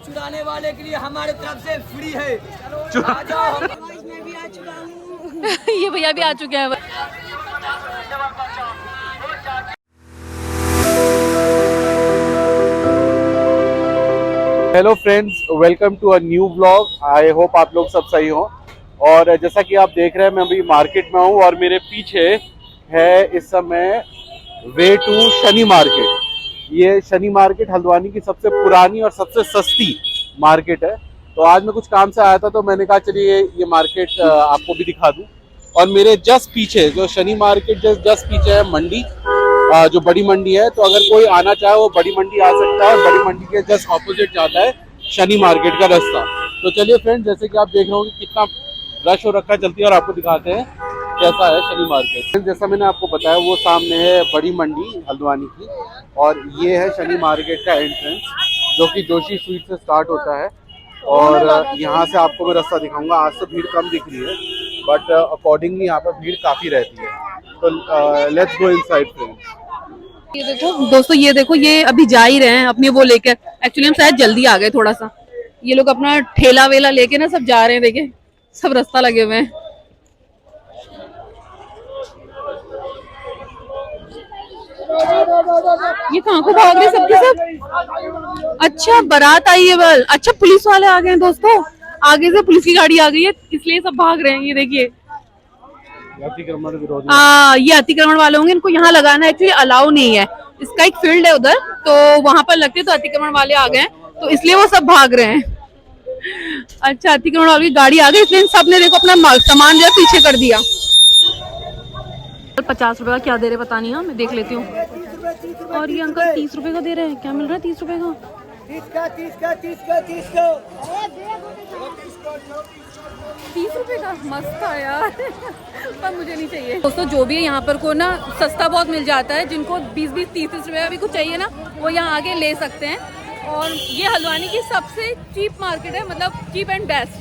चुराने वाले के लिए हमारे तरफ से फ्री है। आ जाओ। मैं भी आ चुका हूँ। ये भैया भी आ चुके हैं। Hello friends, welcome to a new vlog. I hope आप लोग सब सही हो। और जैसा कि आप देख रहे हैं, मैं अभी मार्केट में हूँ और मेरे पीछे है इस समय वे टू शनि मार्केट। ये शनि मार्केट हल्द्वानी की सबसे पुरानी और सबसे सस्ती मार्केट है। तो आज मैं कुछ काम से आया था, तो मैंने कहा चलिए ये मार्केट आपको भी दिखा दूँ। और मेरे जस्ट पीछे, जो शनि मार्केट जस्ट पीछे है मंडी, जो बड़ी मंडी है। तो अगर कोई आना चाहे वो बड़ी मंडी आ सकता है। बड़ी मंडी के जस्ट ऑपोजिट जाता है शनि मार्केट का रास्ता। तो चलिए फ्रेंड्स, जैसे कि आप देख रहे हो कि कितना रश हो रखा है, चलती है और आपको दिखाते हैं कैसा है शनि मार्केट। जैसा मैंने आपको बताया, वो सामने है बड़ी मंडी हल्द्वानी की, और ये है शनि मार्केट का एंट्रेंस, जो कि जोशी स्वीट से स्टार्ट होता है। और यहाँ से आपको मैं रास्ता दिखाऊंगा। आज तो भीड़ कम दिख रही है, बट अकॉर्डिंगली यहाँ पर भीड़ काफ़ी रहती है। तो लेट्स गो इनसाइड फ्रेंड्स। ये देखो दोस्तों, ये देखो, ये अभी जा ही रहे हैं अपने वो लेकर। एक्चुअली हम शायद जल्दी आ गए थोड़ा सा। ये लोग अपना ठेला वेला लेके ना सब जा रहे हैं। देखे सब रास्ता लगे हुए हैं। ये कहाँ को भाग रहे सबके सब? अच्छा, बारात आई है बल। अच्छा, पुलिस वाले आ गए हैं दोस्तों। आगे से पुलिस की गाड़ी आ गई है, इसलिए सब भाग रहे हैं। ये देखिए, ये अतिक्रमण वाले होंगे। इनको यहाँ लगाना एक्चुअली अलाउ नहीं है। इसका एक फील्ड है उधर, तो वहां पर लगते, तो अतिक्रमण वाले आ गए, तो इसलिए वो सब भाग रहे हैं। अच्छा, अतिक्रमण वाली गाड़ी आ गई, इसलिए सबने देखो अपना सामान जो है पीछे कर दिया। 50 रुपए का क्या दे रहे पता नहीं। मैं देख लेती हूँ। और ये अंकल 30 रुपए का दे रहे हैं। क्या मिल रहा है 30 रुपए का? 30 रुपए का मस्त था यार। पर मुझे नहीं चाहिए दोस्तों। जो भी है यहाँ पर को ना सस्ता बहुत मिल जाता है। जिनको 20-20, 30-30 रुपए का भी कुछ चाहिए ना, वो यहाँ आके ले सकते हैं। और ये हल्द्वानी की सबसे चीप मार्केट है, मतलब चीप एंड बेस्ट।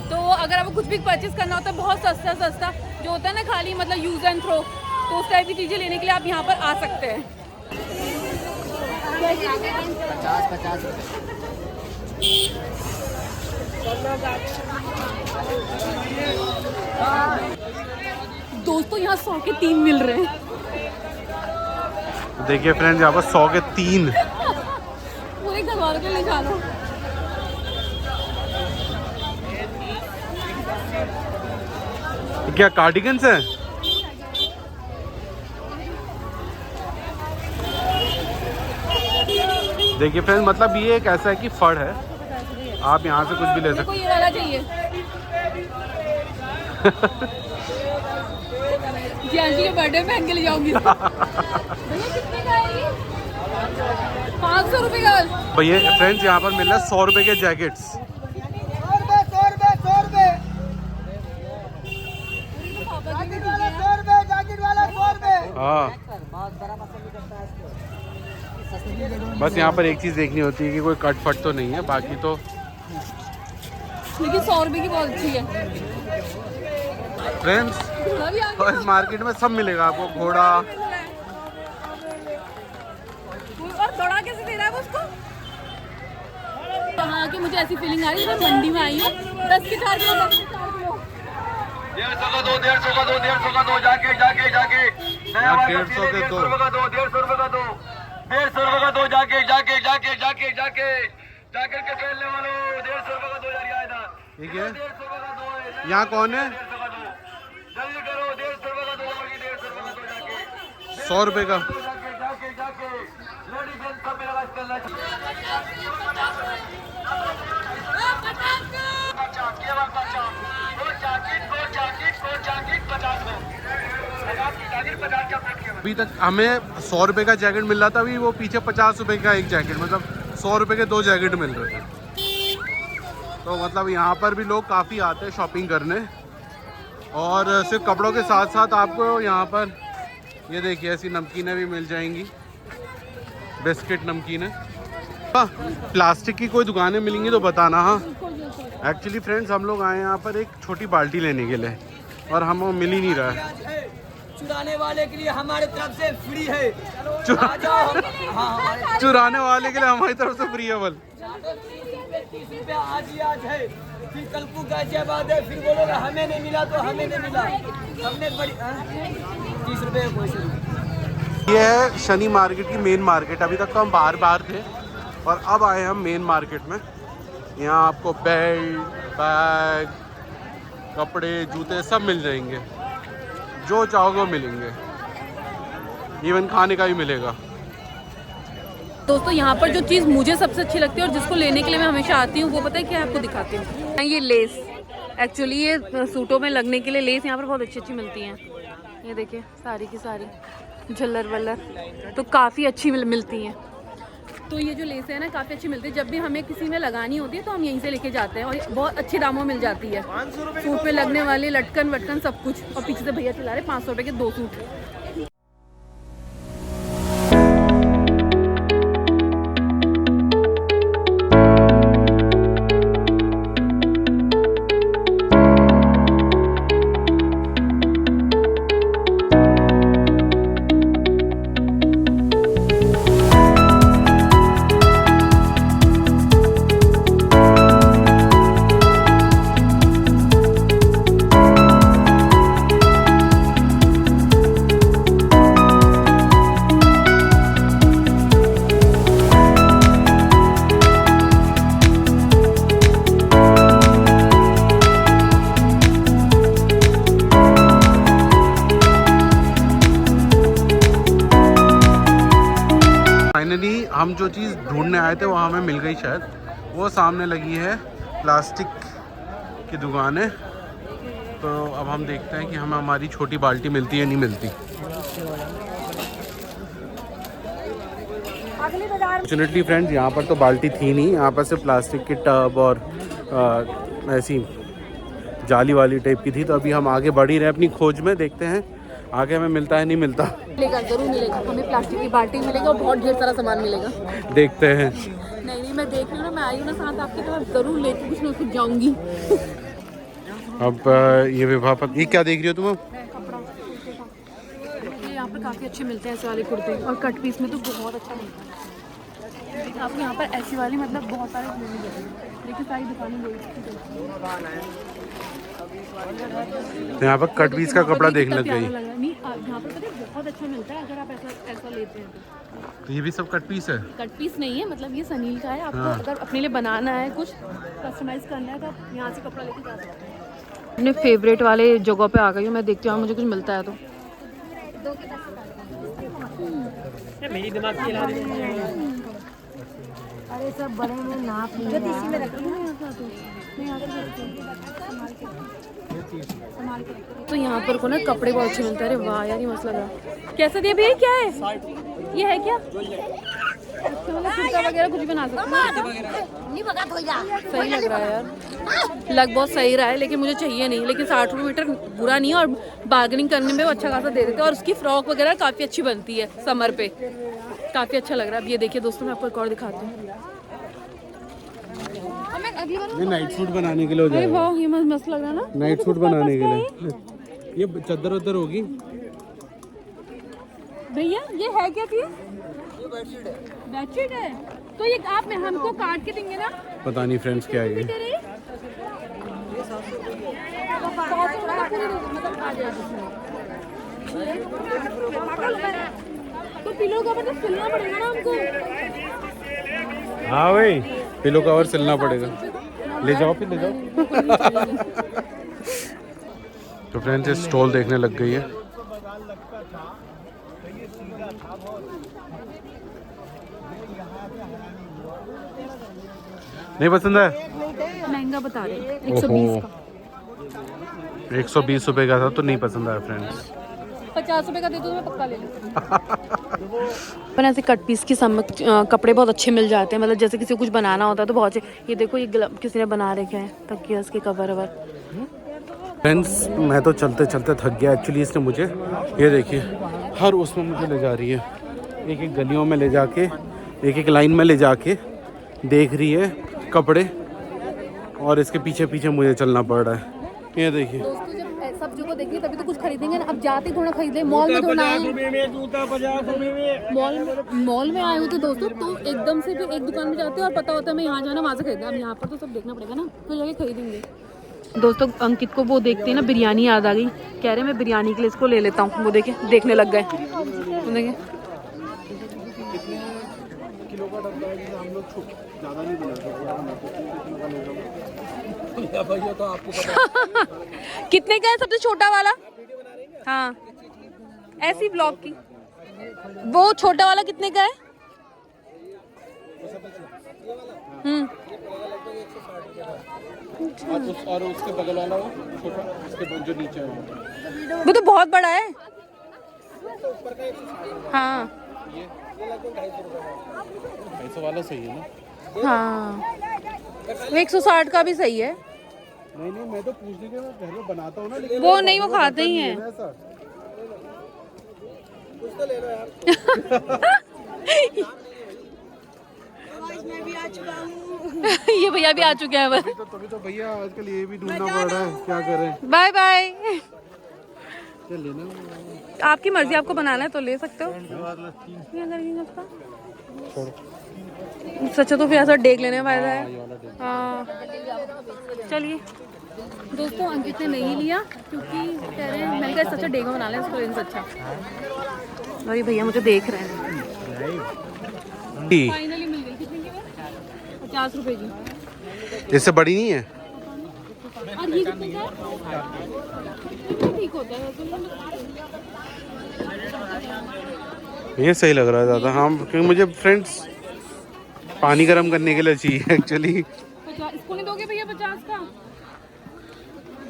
तो अगर आपको कुछ भी परचेज करना होता है, बहुत सस्ता जो होता है ना, खाली मतलब यूज एंड थ्रो, तो उस टाइप की चीजें लेने के लिए आप यहाँ पर आ सकते हैं। 50 दोस्तों यहाँ 100 के 3 मिल रहे हैं। देखिए फ्रेंड्स, यहाँ पर 100 के 3। पूरे घर वालों के लिए खा लो। क्या कार्डिगन्स है? देखिए फ्रेंड्स, मतलब ये एक ऐसा है कि फड़ है, आप यहाँ से कुछ भी ले सकते हैं। ये वाला चाहिए। जी के बर्थडे में के ले जाऊंगी। भैया कितने का है ये? 500 रुपए का। भैया फ्रेंड्स, यहाँ पर मिल रहा है 100 रुपए के जैकेट्स। 100 रुपए। हाँ, बस यहाँ पर एक चीज देखनी होती है कि कोई कट फट तो नहीं है, बाकी तो। लेकिन 100 रुपए की बहुत अच्छी है फ्रेंड्स। इस मार्केट में सब मिलेगा आपको। घोड़ा और थोड़ा कैसे दे रहा है उसको? वहाँ आके मुझे ऐसी फीलिंग आ रही है मैं मंडी में आई हूँ। 10 के 4 किलो 150 का दो, 150 का दो, 150 का दो, जाके 150 के 2। 150 रुपए का दो, 150 रुपए का दो, 150 रुपए का दो, जाके के खेलने वालों 150 रुपए का दो यार। इधर ठीक है, 150 रुपए का दो है। यहाँ कौन है? जल्दी करो, 150 रुपए का दो, 150 रुपए का दो, जाके 100 रुपए का। जाके लेडीज जेंट्स सब मेरा राज करना अभी तक हमें 100 रुपए का जैकेट मिल रहा था, अभी वो पीछे 50 रुपए का एक जैकेट, मतलब 100 रुपए के 2 जैकेट मिल रहे थे। तो मतलब यहाँ पर भी लोग काफ़ी आते हैं शॉपिंग करने। और सिर्फ कपड़ों के साथ साथ आपको यहाँ पर ये देखिए ऐसी नमकीनें भी मिल जाएंगी, बिस्किट नमकीनें। प्लास्टिक की कोई दुकानें मिलेंगी तो बताना। हाँ, एक्चुअली फ्रेंड्स, हम लोग आए यहाँ पर एक छोटी बाल्टी लेने के लिए, और हमें मिल ही नहीं रहा है। चुराने वाले के लिए हमारे तरफ से फ्री है। चुराने वाले के लिए हमारी तरफ से फ्री है बल। 30 रुपया आज ही आज है, फिर कल को गाजियाबाद है, फिर बोलोगे हमें नहीं मिला तो हमें नहीं मिला। हमने बड़ी 30 रुपये कोई से नहीं। ये है शनि मार्केट की मेन मार्केट। अभी तक तो हम बाहर थे और अब आए हम मेन मार्केट में। यहाँ आपको बेल्ट, बैग, कपड़े, जूते सब मिल जाएंगे, जो चाहोगे वो मिलेंगे, इवन खाने का भी मिलेगा। दोस्तों यहाँ पर जो चीज़ मुझे सबसे अच्छी लगती है और जिसको लेने के लिए मैं हमेशा आती हूँ वो पता है क्या, आपको दिखाती हूँ। ये लेस, एक्चुअली ये सूटों में लगने के लिए लेस यहाँ पर बहुत अच्छी अच्छी मिलती हैं। ये देखिए सारी की सारी झल्लर वल्लर तो काफ़ी अच्छी मिलती हैं। तो ये जो लेस है ना काफ़ी अच्छी मिलती है। जब भी हमें किसी में लगानी होती है तो हम यहीं से लेके जाते हैं और बहुत अच्छे दामों मिल जाती है। सूट पे लगने वाले लटकन वटकन सब कुछ। और पीछे से भैया चला रहे 500 रुपये के 2 सूट। फाइनली हम जो चीज़ ढूंढने आए थे वो हमें मिल गई शायद। वो सामने लगी है प्लास्टिक की दुकान है। तो अब हम देखते हैं कि हमें हमारी छोटी बाल्टी मिलती है नहीं मिलती। फॉर्चुनेटली फ्रेंड्स यहाँ पर तो बाल्टी थी नहीं, यहाँ पर सिर्फ प्लास्टिक की टब और ऐसी जाली वाली टाइप की थी। तो अभी हम आगे बढ़ ही रहे अपनी खोज में, देखते हैं आगे हमें मिलता है नहीं मिलता। मिलेगा, जरूर मिलेगा। हमें प्लास्टिक की बाल्टी मिलेगा और बहुत ढेर सारा सामान मिलेगा। देखते हैं। नहीं मैं देख रही हूँ ना, मैं आई हूँ ना साथ आपके, तो मैं जरूर लेके कुछ ना कुछ जाऊँगी। अब ये विभापत, ये क्या देख रही हो तुम? कपड़ा ये यहाँ पर काफ़ी अच्छे मिलते हैं ऐसे वाले कुर्ते, और कट पीस में तो बहुत अच्छा मिलता है। आपको यहाँ पर ऐसी वाली मतलब बहुत सारे मिलेंगे, लेकिन सारी दुकानें यहाँ पर कट पीस का कपड़ा देखने लग गई। नहीं यहाँ पर पता है बहुत अच्छा मिलता है अगर आप ऐसा लेते हैं तो ये भी सब कट पीस है? कट पीस नहीं है, मतलब ये सनील का है। आपको अगर अपने लिए बनाना है, कुछ कस्टमाइज करना है, तो आप यहाँ से कपड़ा लेके जा सकते हैं। अपने फेवरेट वाले जगह पे आ गई हूँ मैं, देखती हूँ मुझे कुछ मिलता है तो। मेरी दिमाग चला रही है। अरे सब बड़े में नाप इसी में रखी तो यहाँ पर को ना कपड़े बहुत अच्छे मिलते हैं। अरे वाह यार, ये मस्त लग रहा है। कैसे दिया भैया, क्या है ये, है क्या कुर्ता वगैरह कुछ बना सकते हैं? सही लग रहा है यार, लग बहुत सही रहा है, लेकिन मुझे चाहिए नहीं। लेकिन 60 रुपये मीटर बुरा नहीं है, और बार्गेनिंग करने में वो अच्छा खासा दे देते हैं। और उसकी फ्रॉक वगैरह काफ़ी अच्छी बनती है समर पे, काफ़ी अच्छा लग रहा है। अब ये देखिए दोस्तों, मैं आपको एक और दिखाती हूँ। ये नाइट सूट बनाने के लिए हो जाएगा। वाह, ये मस्त लग रहा है ना, नाइट सूट बनाने के लिए। ये चादर उधर होगी भैया। ये है क्या चीज? बेडशीट है। तो ये आप में हमको काट के देंगे ना? पता नहीं फ्रेंड्स क्या है ये। तो पिलो कवर तो सिलना पड़ेगा ना हमको? हाँ भाई, पिलो कवर सिलना पड़ेगा। ले जाओ फिर, ले जाओ। तो फ्रेंड्स इस स्टॉल देखने लग गई है। नहीं पसंद है? महंगा बता रहे हैं, 120 का। 120 रुपए का था तो नहीं पसंद आया फ्रेंड्स। 50 रुपए का दे दो, मैं पक्का ले लूँ। पर ऐसे कट पीस के कपड़े बहुत अच्छे मिल जाते हैं, मतलब जैसे किसी को कुछ बनाना होता है तो बहुत अच्छे। ये देखो, ये किसी ने बना रखे हैं तकिया, इसके कवर ववर। फ्रेंड्स मैं तो चलते चलते थक गया एक्चुअली। इसने मुझे, ये देखिए, हर उसमें मुझे ले जा रही है, एक एक गलियों में ले जाके, एक एक लाइन में ले जाके देख रही है कपड़े, और इसके पीछे पीछे मुझे चलना पड़ रहा है। ये देखिए, दोस्तों जब सब जगह देखेंगे तभी तो कुछ खरीदेंगे ना। अब जाते थोड़ा खरीद ले, मॉल में थोड़ा आए, जूता 50 रुपए में। मॉल में आए हो तो दोस्तों तो एकदम से फिर एक दुकान में जाते हो और पता होता है मैं यहाँ जाना वहाँ से खरीदना। अब यहाँ पर तो सब देखना पड़ेगा ना, तो जाके खरीदेंगे। दोस्तों अंकित को वो देखते हैं ना बिरयानी याद आ गई, कह रहे मैं बिरयानी के लिए इसको ले लेता हूँ। वो देखे देखने लग गए, तो देखे किलो का डब्बा है, हम लोग ज़्यादा नहीं बनाते। तो आपको पता कितने का है सबसे छोटा वाला? हाँ ऐसी ब्लॉक की, वो छोटा वाला कितने का है? और उसके बगल वाला वो छोटा, उसके जो नीचे है वो तो बहुत बड़ा है। हाँ 250 वाला सही है ना? हाँ 160 का भी सही है। नहीं मैं तो पूछने के मैं घर में बनाता हूँ ना, लेकिन वो नहीं, वो खाते ही हैं। कुछ तो ले लो यार। ये भैया भी आ चुके हैं बस। तभी तो भैया आजकल ये भी ढूंढना पड़ रहा है, क्या करें। Bye bye. क्या लेना? आपकी मर्जी, आपको बनाना है तो ले सकते हो। सच्चा तो फिर ऐसा देख लेने फायदा है। हाँ चलिए दोस्तों, अंकित ने नहीं लिया क्योंकि कह रहे हैं, मैंने कहा सच्चा डेगा बना लें इसको, इनसे अच्छा। अरे भैया मुझे देख रहे हैं। फाइनली मिल गई। कितने की है? 50 रुपए की। इससे बड़ी नहीं है? और ये कितने का है? ठीक होता है ये सही लग रहा है ज़्यादा। हाँ क्योंकि मुझे फ्रेंड्स पानी गर्म करने के लिए चाहिए एक्चुअली। 50 इसको नहीं दोगे भैया 50 का?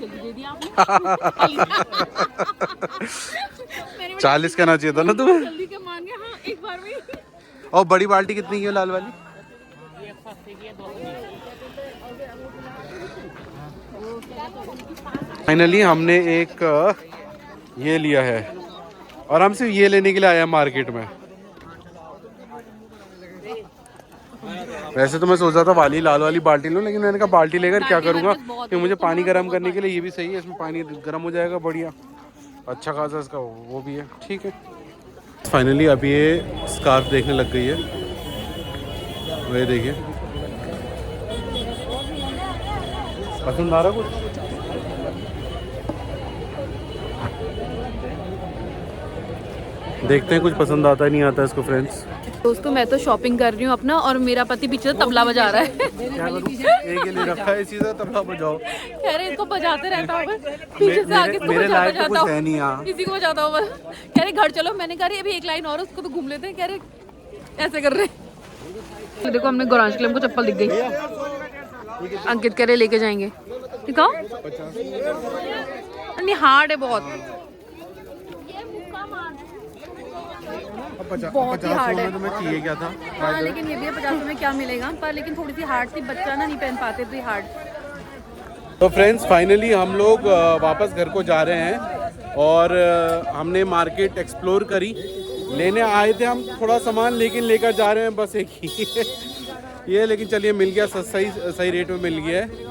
जल्दी दे दिया आपने। 40 का ना चाहिए था ना तुम्हें? जल्दी के मान गए। हाँ एक बार में। और बड़ी बाल्टी कितनी की है लाल वाली? फाइनली हमने एक ये लिया है और हम सिर्फ ये लेने के लिए आए हैं मार्केट में। वैसे तो मैं सोच रहा था वाली लाल वाली बाल्टी लूं, लेकिन मैंने कहा बाल्टी लेकर क्या करूंगा, कि मुझे पानी गर्म करने के लिए ये भी सही है, इसमें पानी गर्म हो जाएगा बढ़िया, अच्छा खासा इसका वो भी है, ठीक है। फाइनली अभी ये स्कार्फ देखने लग गई है, वही देखिए पसंद आ रहा कुछ? देखते हैं कुछ पसंद आता है नहीं आता इसको फ्रेंड्स। दोस्तों मैं तो शॉपिंग कर रही हूँ अपना, और मेरा पति पीछे तबला बजा रहा है। क्या करूं? एक ही ले रखा है इसी से, तबला बजाओ। कह रहे इसको बजाते रहता हूँ पीछे से आगे, इसको मेरे लायक तो बजाता कुछ है नहीं यहाँ। इसी को बजाता हूँ बस। कह रहे घर चलो, मैंने कहा रही अभी एक लाइन और उसको तो घूम लेते हैं। कह रहे ऐसे कर रहे। तो देखो हमने गौरांश के लिए हमको चप्पल दिख गई, अंकित कह रहे लेके जाएंगे। दिखाओ, नहीं हार्ड है बहुत, बहुत ही हार्ड है। तो मैं चाहिए क्या था? हाँ लेकिन ये भी 50 में क्या मिलेगा, पर लेकिन थोड़ी सी हार्ड थी, बच्चा ना नहीं पहन पाते तो हार्ड। तो फ्रेंड्स फाइनली हम लोग वापस घर को जा रहे हैं और हमने मार्केट एक्सप्लोर करी। लेने आए थे हम थोड़ा सामान, लेकिन लेकर जा रहे हैं बस एक ही ये, लेकिन चलिए मिल गया, सही रेट में मिल गया है।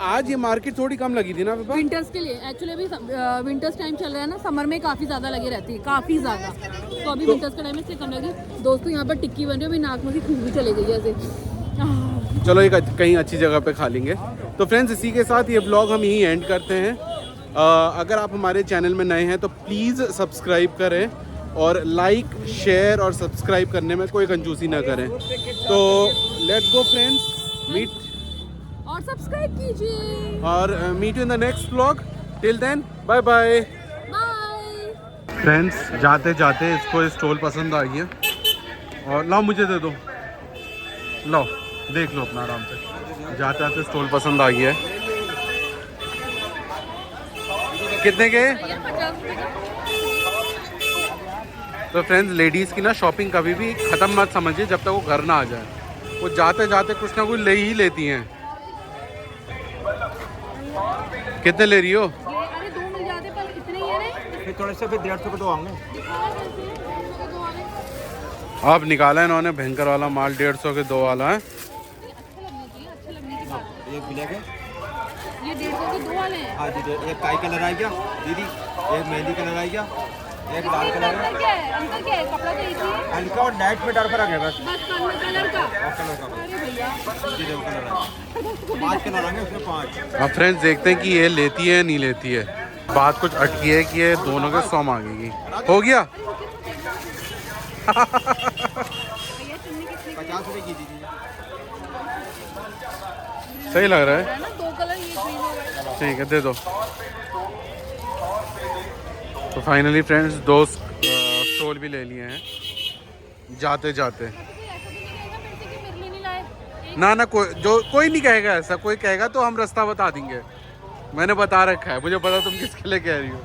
आज ये मार्केट थोड़ी कम लगी थी ना पापा? विंटर्स के लिए एक्चुअली अभी विंटर्स टाइम चल रहा है ना, समर में काफ़ी ज़्यादा लगी रहती है, काफ़ी ज़्यादा, तो अभी विंटर्स का टाइम इसलिए कम लगी। दोस्तों यहाँ पर टिक्की बन रही है, अभी नाक में की खूब भी चले गई ऐसे। चलो एक कहीं अच्छी जगह पे खा लेंगे। तो फ्रेंड्स इसी के साथ ये ब्लॉग हम यहीं एंड करते हैं। अगर आप हमारे चैनल में नए हैं तो प्लीज़ सब्सक्राइब करें, और लाइक शेयर और सब्सक्राइब करने में कोई कंजूसी ना करें। तो लेट्स गो फ्रेंड्स, मीट और सब्सक्राइब कीजिए, और meet you in the next vlog. Till then bye bye. Bye. Friends जाते जाते इसको स्टॉल पसंद आ गया, और लाओ मुझे दे दो, लाओ देख लो अपना आराम से। जाते जाते स्टॉल पसंद आ गया है। कितने के? 50 रुपये का। तो फ्रेंड्स लेडीज़ की ना शॉपिंग कभी भी ख़त्म मत समझिए जब तक वो घर ना आ जाए, वो जाते जाते कुछ ना कुछ ले ही लेती हैं। कितने ले रही हो? अरे 2 मिल जाते, पर इतने ही है ना, फिर थोड़े से फिर 150 को तो आऊंगे। अब निकाला इन्होंने भयंकर वाला माल, 150 के 2 वाला है। अच्छा लगना चाहिए, अच्छा लगने की बात है। एक ब्लैक है, ये 150 के 2 वाले हैं। हाँ दीदी, एक काई कलर आ गया दीदी, एक मेहंदी कलर आ गया, एक लाल कलर है। क्या है अंतर क्या है? कपड़ा तो एक ही है, हल्का और लाइट में डार्क फर्क है बस। बस कलर का। और कलर का अरे भैया जी देखो कलर आ गया, 5 कलर आएंगे उसमें 5। अब फ्रेंड्स देखते हैं कि ये लेती है नहीं लेती है। बात कुछ अटकी है कि ये दोनों के 100 मांगेगी। हो गया? 50 रुपए की दीजिए। सही लग रहा है? है ना 2 कलर ये ग्रीन और व्हाइट। ठीक है, दे दो। तो फाइनली फ्रेंड्स 2 स्टॉल भी ले लिए हैं जाते जाते। ऐसा तो नहीं कहेगा मेरे से कि मेरे लिए नहीं लाए। ना ना, कोई नहीं कहेगा ऐसा। कोई कहेगा तो हम रास्ता बता देंगे। मैंने बता रखा है, मुझे पता तुम किसके लिए कह रही हो।